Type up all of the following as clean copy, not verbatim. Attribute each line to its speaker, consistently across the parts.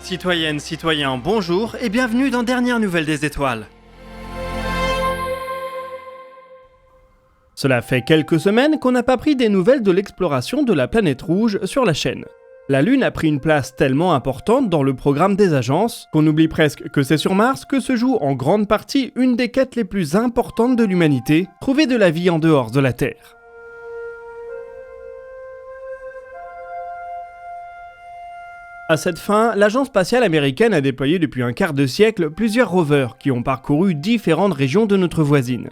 Speaker 1: Citoyennes, citoyens, bonjour et bienvenue dans Dernières Nouvelles des Étoiles. Cela fait quelques semaines qu'on n'a pas pris des nouvelles de l'exploration de la planète rouge sur la chaîne. La Lune a pris une place tellement importante dans le programme des agences qu'on oublie presque que c'est sur Mars que se joue en grande partie une des quêtes les plus importantes de l'humanité, trouver de la vie en dehors de la Terre. À cette fin, l'agence spatiale américaine a déployé depuis un quart de siècle plusieurs rovers qui ont parcouru différentes régions de notre voisine.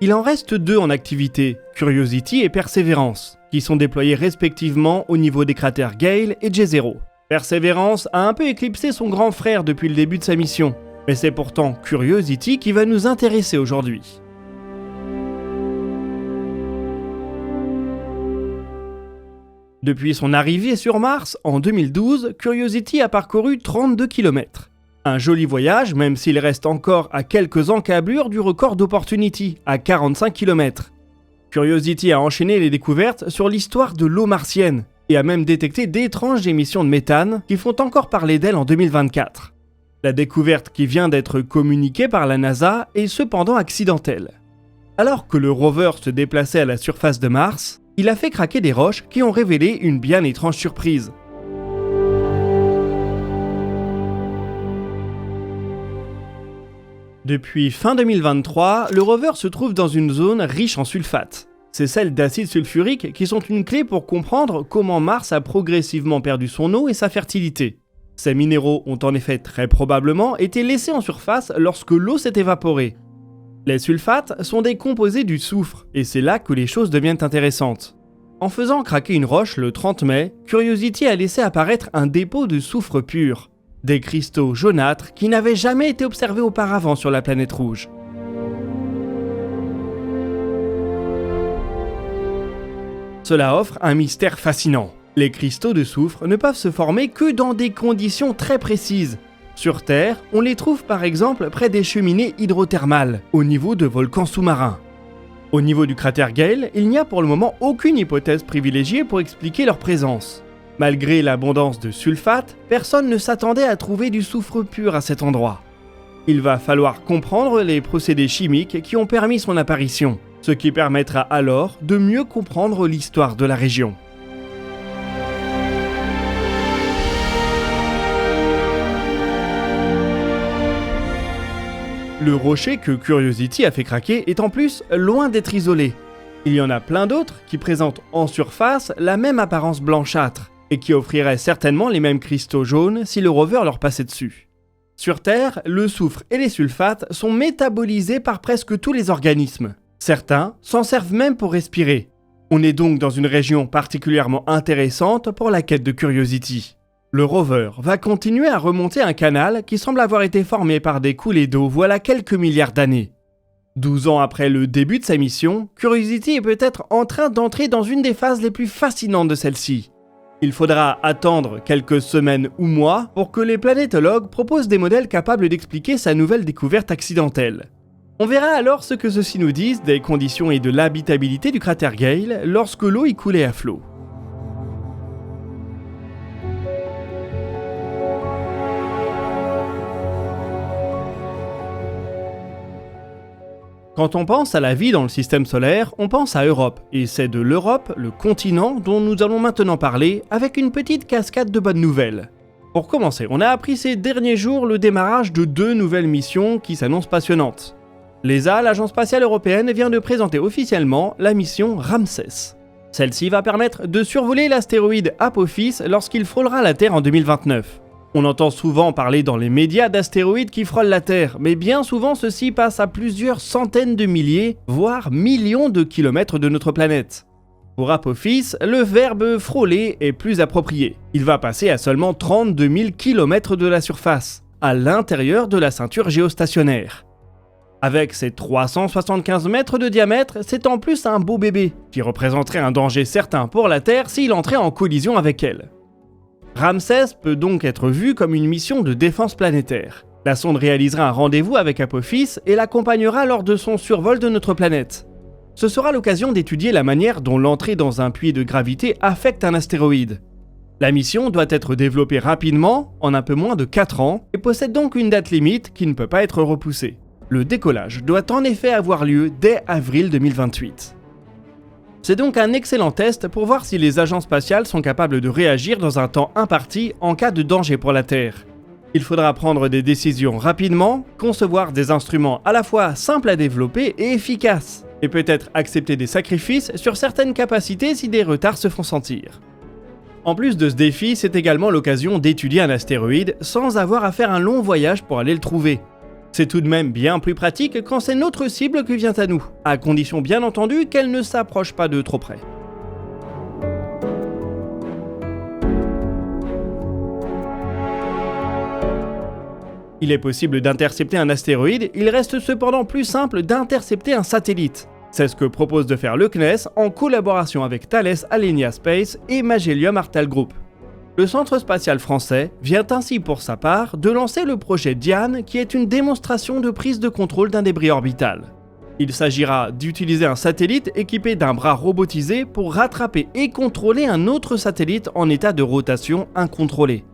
Speaker 1: Il en reste deux en activité, Curiosity et Perseverance, qui sont déployés respectivement au niveau des cratères Gale et Jezero. Perseverance a un peu éclipsé son grand frère depuis le début de sa mission, mais c'est pourtant Curiosity qui va nous intéresser aujourd'hui. Depuis son arrivée sur Mars, en 2012, Curiosity a parcouru 32 km. Un joli voyage, même s'il reste encore à quelques encablures du record d'Opportunity, à 45 km. Curiosity a enchaîné les découvertes sur l'histoire de l'eau martienne, et a même détecté d'étranges émissions de méthane qui font encore parler d'elle en 2024. La découverte qui vient d'être communiquée par la NASA est cependant accidentelle. Alors que le rover se déplaçait à la surface de Mars, il a fait craquer des roches qui ont révélé une bien étrange surprise. Depuis fin 2023, le rover se trouve dans une zone riche en sulfates. C'est celles d'acide sulfurique qui sont une clé pour comprendre comment Mars a progressivement perdu son eau et sa fertilité. Ces minéraux ont en effet très probablement été laissés en surface lorsque l'eau s'est évaporée. Les sulfates sont des composés du soufre, et c'est là que les choses deviennent intéressantes. En faisant craquer une roche le 30 mai, Curiosity a laissé apparaître un dépôt de soufre pur. Des cristaux jaunâtres qui n'avaient jamais été observés auparavant sur la planète rouge. Cela offre un mystère fascinant. Les cristaux de soufre ne peuvent se former que dans des conditions très précises. Sur Terre, on les trouve par exemple près des cheminées hydrothermales, au niveau de volcans sous-marins. Au niveau du cratère Gale, il n'y a pour le moment aucune hypothèse privilégiée pour expliquer leur présence. Malgré l'abondance de sulfate, personne ne s'attendait à trouver du soufre pur à cet endroit. Il va falloir comprendre les procédés chimiques qui ont permis son apparition, ce qui permettra alors de mieux comprendre l'histoire de la région. Le rocher que Curiosity a fait craquer est en plus loin d'être isolé. Il y en a plein d'autres qui présentent en surface la même apparence blanchâtre et qui offriraient certainement les mêmes cristaux jaunes si le rover leur passait dessus. Sur Terre, le soufre et les sulfates sont métabolisés par presque tous les organismes. Certains s'en servent même pour respirer. On est donc dans une région particulièrement intéressante pour la quête de Curiosity. Le rover va continuer à remonter un canal qui semble avoir été formé par des coulées d'eau voilà quelques milliards d'années. 12 ans après le début de sa mission, Curiosity est peut-être en train d'entrer dans une des phases les plus fascinantes de celle-ci. Il faudra attendre quelques semaines ou mois pour que les planétologues proposent des modèles capables d'expliquer sa nouvelle découverte accidentelle. On verra alors ce que ceux-ci nous disent des conditions et de l'habitabilité du cratère Gale lorsque l'eau y coulait à flot. Quand on pense à la vie dans le système solaire, on pense à Europe, et c'est de l'Europe, le continent, dont nous allons maintenant parler, avec une petite cascade de bonnes nouvelles. Pour commencer, on a appris ces derniers jours le démarrage de 2 nouvelles missions qui s'annoncent passionnantes. L'ESA, l'agence spatiale européenne, vient de présenter officiellement la mission Ramsès. Celle-ci va permettre de survoler l'astéroïde Apophis lorsqu'il frôlera la Terre en 2029. On entend souvent parler dans les médias d'astéroïdes qui frôlent la Terre, mais bien souvent ceux-ci passent à plusieurs centaines de milliers, voire millions de kilomètres de notre planète. Pour Apophis, le verbe frôler est plus approprié. Il va passer à seulement 32 000 km de la surface, à l'intérieur de la ceinture géostationnaire. Avec ses 375 mètres de diamètre, c'est en plus un beau bébé, qui représenterait un danger certain pour la Terre s'il entrait en collision avec elle. Ramsès peut donc être vu comme une mission de défense planétaire. La sonde réalisera un rendez-vous avec Apophis et l'accompagnera lors de son survol de notre planète. Ce sera l'occasion d'étudier la manière dont l'entrée dans un puits de gravité affecte un astéroïde. La mission doit être développée rapidement, en un peu moins de 4 ans, et possède donc une date limite qui ne peut pas être repoussée. Le décollage doit en effet avoir lieu dès avril 2028. C'est donc un excellent test pour voir si les agences spatiales sont capables de réagir dans un temps imparti en cas de danger pour la Terre. Il faudra prendre des décisions rapidement, concevoir des instruments à la fois simples à développer et efficaces, et peut-être accepter des sacrifices sur certaines capacités si des retards se font sentir. En plus de ce défi, c'est également l'occasion d'étudier un astéroïde sans avoir à faire un long voyage pour aller le trouver. C'est tout de même bien plus pratique quand c'est notre cible qui vient à nous, à condition bien entendu qu'elle ne s'approche pas de trop près. Il est possible d'intercepter un astéroïde, il reste cependant plus simple d'intercepter un satellite. C'est ce que propose de faire le CNES en collaboration avec Thales Alenia Space et Magellan Artal Group. Le Centre spatial français vient ainsi pour sa part de lancer le projet Diane qui est une démonstration de prise de contrôle d'un débris orbital. Il s'agira d'utiliser un satellite équipé d'un bras robotisé pour rattraper et contrôler un autre satellite en état de rotation incontrôlée.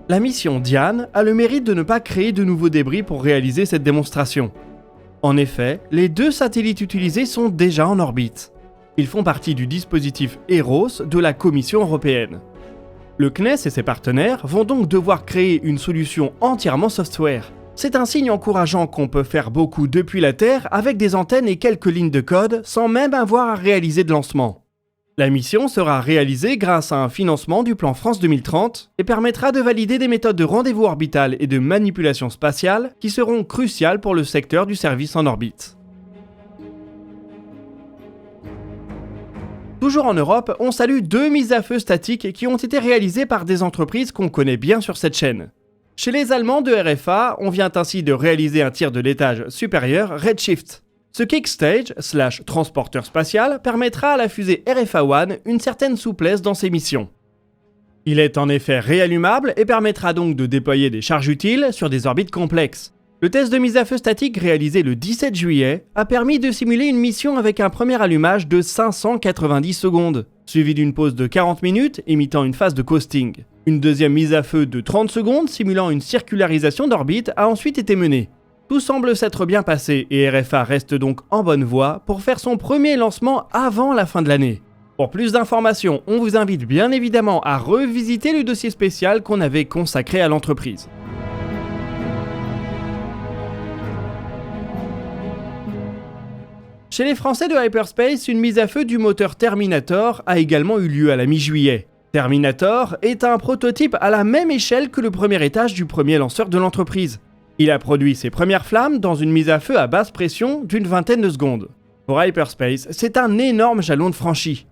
Speaker 1: La mission Diane a le mérite de ne pas créer de nouveaux débris pour réaliser cette démonstration. En effet, les 2 satellites utilisés sont déjà en orbite. Ils font partie du dispositif EROS de la Commission européenne. Le CNES et ses partenaires vont donc devoir créer une solution entièrement software. C'est un signe encourageant qu'on peut faire beaucoup depuis la Terre avec des antennes et quelques lignes de code sans même avoir à réaliser de lancement. La mission sera réalisée grâce à un financement du plan France 2030 et permettra de valider des méthodes de rendez-vous orbital et de manipulation spatiale qui seront cruciales pour le secteur du service en orbite. Toujours en Europe, on salue 2 mises à feu statiques qui ont été réalisées par des entreprises qu'on connaît bien sur cette chaîne. Chez les Allemands de RFA, on vient ainsi de réaliser un tir de l'étage supérieur Redshift. Ce kickstage/transporteur spatial permettra à la fusée RFA One une certaine souplesse dans ses missions. Il est en effet réallumable et permettra donc de déployer des charges utiles sur des orbites complexes. Le test de mise à feu statique réalisé le 17 juillet a permis de simuler une mission avec un premier allumage de 590 secondes, suivi d'une pause de 40 minutes imitant une phase de coasting. Une deuxième mise à feu de 30 secondes simulant une circularisation d'orbite a ensuite été menée. Tout semble s'être bien passé et RFA reste donc en bonne voie pour faire son premier lancement avant la fin de l'année. Pour plus d'informations, on vous invite bien évidemment à revisiter le dossier spécial qu'on avait consacré à l'entreprise. Chez les Français de Hyperspace, une mise à feu du moteur Terminator a également eu lieu à la mi-juillet. Terminator est un prototype à la même échelle que le premier étage du premier lanceur de l'entreprise. Il a produit ses premières flammes dans une mise à feu à basse pression d'une vingtaine de secondes. Pour Hyperspace, c'est un énorme jalon de franchi.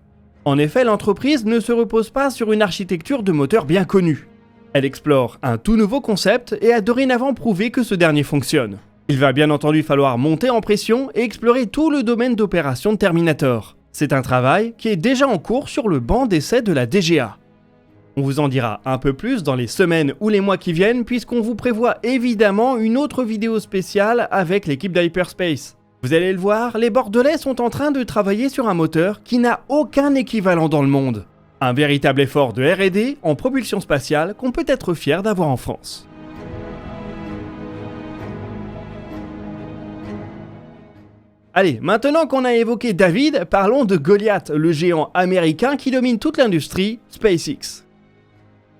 Speaker 1: En effet, l'entreprise ne se repose pas sur une architecture de moteur bien connue. Elle explore un tout nouveau concept et a dorénavant prouvé que ce dernier fonctionne. Il va bien entendu falloir monter en pression et explorer tout le domaine d'opération de Terminator. C'est un travail qui est déjà en cours sur le banc d'essai de la DGA. On vous en dira un peu plus dans les semaines ou les mois qui viennent puisqu'on vous prévoit évidemment une autre vidéo spéciale avec l'équipe d'Hyperspace. Vous allez le voir, les Bordelais sont en train de travailler sur un moteur qui n'a aucun équivalent dans le monde. Un véritable effort de R&D en propulsion spatiale qu'on peut être fier d'avoir en France. Allez, maintenant qu'on a évoqué David, parlons de Goliath, le géant américain qui domine toute l'industrie, SpaceX.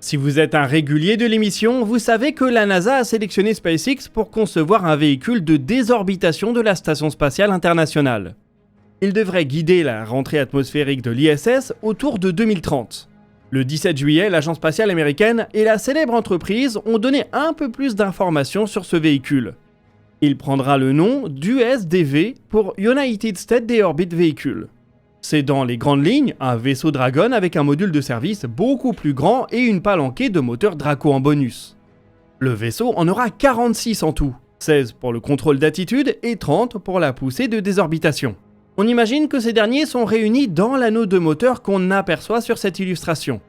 Speaker 1: Si vous êtes un régulier de l'émission, vous savez que la NASA a sélectionné SpaceX pour concevoir un véhicule de désorbitation de la Station spatiale internationale. Il devrait guider la rentrée atmosphérique de l'ISS autour de 2030. Le 17 juillet, l'agence spatiale américaine et la célèbre entreprise ont donné un peu plus d'informations sur ce véhicule. Il prendra le nom d'USDV pour United States Deorbit Vehicle. C'est dans les grandes lignes un vaisseau Dragon avec un module de service beaucoup plus grand et une palanquée de moteur Draco en bonus. Le vaisseau en aura 46 en tout, 16 pour le contrôle d'attitude et 30 pour la poussée de désorbitation. On imagine que ces derniers sont réunis dans l'anneau de moteur qu'on aperçoit sur cette illustration.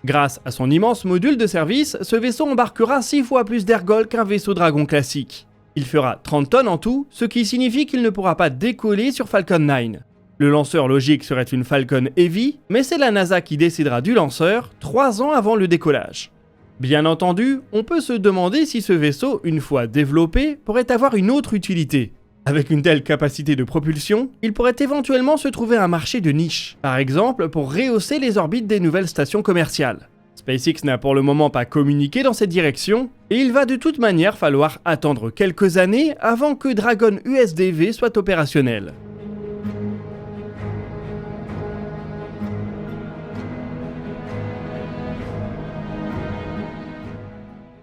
Speaker 1: Grâce à son immense module de service, ce vaisseau embarquera 6 fois plus d'ergol qu'un vaisseau Dragon classique. Il fera 30 tonnes en tout, ce qui signifie qu'il ne pourra pas décoller sur Falcon 9. Le lanceur logique serait une Falcon Heavy, mais c'est la NASA qui décidera du lanceur 3 ans avant le décollage. Bien entendu, on peut se demander si ce vaisseau, une fois développé, pourrait avoir une autre utilité. Avec une telle capacité de propulsion, il pourrait éventuellement se trouver un marché de niche, par exemple pour rehausser les orbites des nouvelles stations commerciales. SpaceX n'a pour le moment pas communiqué dans cette direction, et il va de toute manière falloir attendre quelques années avant que Dragon USDV soit opérationnel.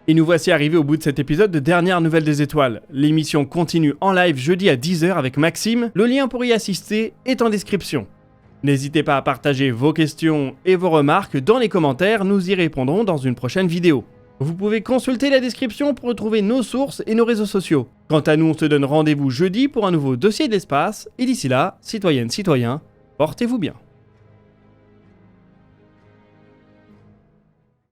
Speaker 1: Et nous voici arrivés au bout de cet épisode de Dernière Nouvelle des Étoiles. L'émission continue en live jeudi à 10h avec Maxime, le lien pour y assister est en description. N'hésitez pas à partager vos questions et vos remarques dans les commentaires, nous y répondrons dans une prochaine vidéo. Vous pouvez consulter la description pour retrouver nos sources et nos réseaux sociaux. Quant à nous, on se donne rendez-vous jeudi pour un nouveau dossier de l'espace, et d'ici là, citoyennes, citoyens, portez-vous bien.